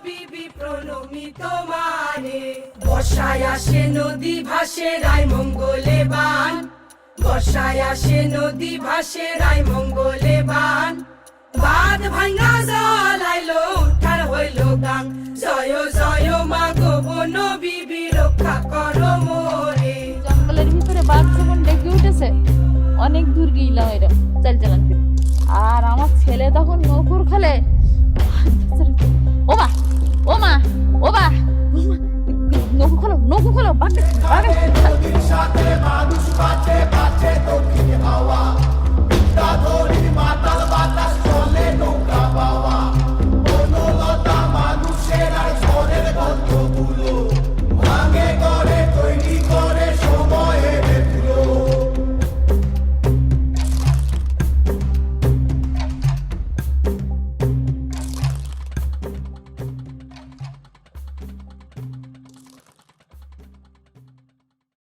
বিবি প্রণমি তোমারে। বর্ষায় আসে নদী ভাসে রায় মঙ্গলে বান, বর্ষায় আসে নদী ভাসে রায় মঙ্গলে বান। বাঁধ ভাঙা জল আইলো উঠার হইল গান, জয় জয় মা গো বন বিবি রক্ষা করো মোরে। জঙ্গলের ভিতরে বাঘ যখন ডেকে উঠেছে অনেক দূর গিয়েলাম এরকম চাল চালান করে, আর আমার ছেলে তখন নৌকুর খেলে। ও মা ও মা ও মা নৌকু খোলো নৌকু খোলো, বাঘ সাথে মানুষ বাঁচে বাঁচে দক্ষিণ